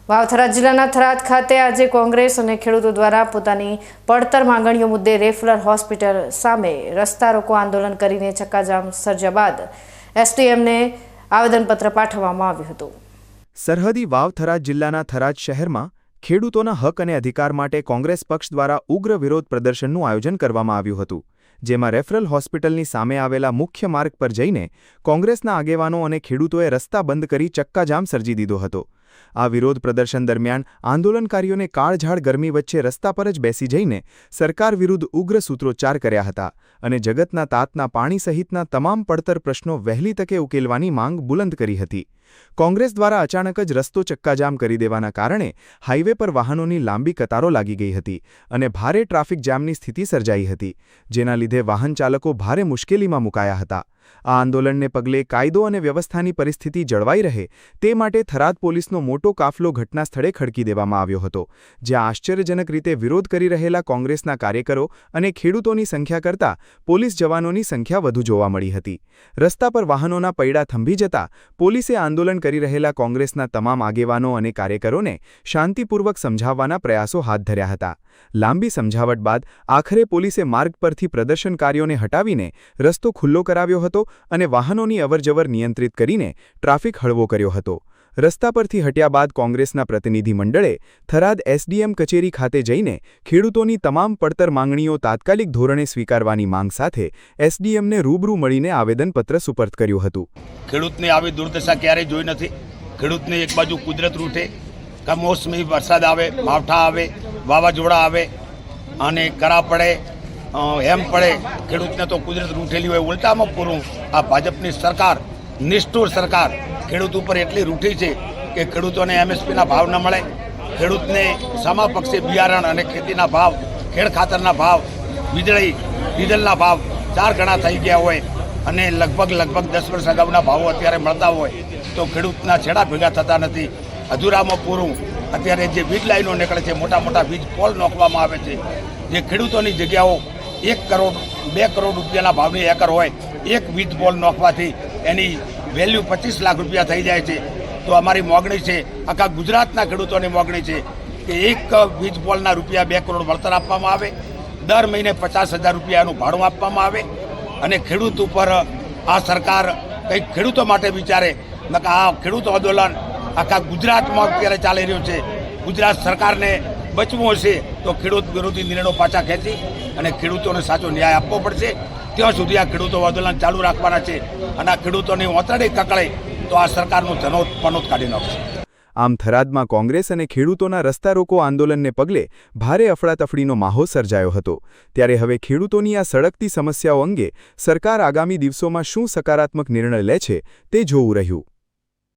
વાવથરા જિલ્લાના થરાદ ખાતે આજે કોંગ્રેસ અને ખેડૂતો દ્વારા પોતાની પડતર માંગણીઓ મુદ્દે રેફરલ હોસ્પિટલ સામે રસ્તા રોકો આંદોલન કરીને ચક્કાજામ સર્જ્યા બાદ એસડીએમને આવેદનપત્ર પાઠવવામાં આવ્યું હતું। સરહદી વાવથરા જિલ્લાના થરાદ શહેરમાં ખેડૂતોના હક અને અધિકાર માટે કોંગ્રેસ પક્ષ દ્વારા ઉગ્ર વિરોધ પ્રદર્શનનું આયોજન કરવામાં આવ્યું હતું, જેમાં રેફરલ હોસ્પિટલની સામે આવેલા મુખ્ય માર્ગ પર જઈને કોંગ્રેસના આગેવાનો અને ખેડૂતોએ રસ્તા બંધ કરી ચક્કાજામ સર્જી દીધો હતો। આ વિરોધ પ્રદર્શન દરમિયાન આંદોલનકારીઓને કાળઝાળ ગરમી વચ્ચે રસ્તા પર જ બેસી જઈને સરકાર વિરુદ્ધ ઉગ્ર સૂત્રોચ્ચાર કર્યા હતા અને જગતના તાતના પાણી સહિતના તમામ પડતર પ્રશ્નો વહેલી તકે ઉકેલવાની માંગ બુલંદ કરી હતી। કોંગ્રેસ દ્વારા અચાનક જ રસ્તો ચક્કાજામ કરી દેવાના કારણે હાઈવે પર વાહનોની લાંબી કતારો લાગી ગઈ હતી અને ભારે ટ્રાફિક જામની સ્થિતિ સર્જાઈ હતી, જેના લીધે વાહન ચાલકો ભારે મુશ્કેલીમાં મુકાયા હતા। આ આંદોલનને પગલે કાયદો અને વ્યવસ્થાની પરિસ્થિતિ જળવાઈ રહે તે માટે થરાદ પોલીસનો મોટો કાફલો ઘટના સ્થળે ખડકી દેવામાં આવ્યો હતો, જ્યાં આશ્ચર્યજનક રીતે વિરોધ કરી રહેલા કોંગ્રેસના કાર્યકરો અને ખેડૂતોની સંખ્યા કરતાં પોલીસ જવાનોની સંખ્યા વધુ જોવા મળી હતી। રસ્તા પર વાહનોના પૈડા થંભી જતા પોલીસે આંદોલન કરી રહેલા કોંગ્રેસના તમામ આગેવાનો અને કાર્યકરોને શાંતિપૂર્વક સમજાવવાના પ્રયાસો હાથ ધર્યા હતા। લાંબી સમજાવટ બાદ આખરે પોલીસે માર્ગ પરથી પ્રદર્શનકારીઓને હટાવીને રસ્તો ખુલ્લો કરાવ્યો હતો અને વાહનોની અવરજવર નિયંત્રિત કરીને ટ્રાફિક હળવો કર્યો હતો। રસ્તા પરથી હટ્યા બાદ કોંગ્રેસના પ્રતિનિધિ મંડળે થરાદ એસડીએમ કચેરી ખાતે જઈને ખેડૂતોની તમામ પડતર માંગણીઓ તાત્કાલિક ધોરણે સ્વીકારવાની માંગ સાથે એસડીએમને રૂબરૂ મળીને આવેદનપત્ર સુપર્દ કર્યું હતું। ખેડૂતને આવી દુર્દશા ક્યારેય જોઈ નથી। ખેડૂતને એક બાજુ કુદરત રૂઠે, કમોસમી વરસાદ આવે, માવઠા આવે, વાવાઝોડા આવે અને કરા પડે, હેમ પડે, ખેડૂતને તો કુદરત રૂઠેલી હોય। ઉલટામાં પૂરું આ ભાજપની સરકાર, નિષ્ઠુર સરકાર ખેડૂત ઉપર એટલી રૂઠી છે કે ખેડૂતોને એમએસપીના ભાવ ન મળે, ખેડૂતને સામા પક્ષે બિયારણ અને ખેતીના ભાવ, ખેડ ખાતરના ભાવ, વીજળી ડીઝલના ભાવ 4 ગણા થઈ ગયા હોય અને લગભગ 10 વર્ષ અગાઉના ભાવો અત્યારે મળતા હોય તો ખેડૂતના છેડા ભેગા થતા નથી। અધૂરામાં પૂરું અત્યારે જે વીજ લાઈનો નીકળે છે, મોટા મોટા વીજ પોલ નાખવામાં આવે છે, જે ખેડૂતોની જગ્યાઓ 1 કરોડ 2 કરોડ રૂપિયાના ભાવની એકર હોય, એક વીજ પોલ નાખવાથી એની વેલ્યુ 25 લાખ રૂપિયા થઈ જાય છે। તો અમારી માગણી છે, આખા ગુજરાતના ખેડૂતોની માગણી છે કે એક વીજ પોલના રૂપિયા 2 કરોડ વળતર આપવામાં આવે, દર મહિને 50,000 રૂપિયાનું ભાડું આપવામાં આવે અને ખેડૂત ઉપર આ સરકાર કંઈક ખેડૂતો માટે વિચારે। આ ખેડૂત આંદોલન આખા ગુજરાતમાં અત્યારે ચાલી રહ્યું છે। ગુજરાત સરકારને બચવું હશે તો ખેડૂત વિરોધી નિર્ણયો પાછા ખેંચી અને ખેડૂતોને સાચો ન્યાય આપવો પડશે। ત્યાં સુધી આ ખેડૂતો આંદોલન ચાલુ રાખવાના છે અને આ ખેડૂતોની ઓતરડી કકળે તો આ સરકારનું જનોત પનોત કાઢી નાખશે। આમ થરાદમાં કોંગ્રેસ અને ખેડૂતોના રસ્તા રોકો આંદોલનને પગલે ભારે અફડાતફડીનો માહોલ સર્જાયો હતો, ત્યારે હવે ખેડૂતોની આ સળગતી સમસ્યાઓ અંગે સરકાર આગામી દિવસોમાં શું સકારાત્મક નિર્ણય લે છે તે જોવું રહ્યું।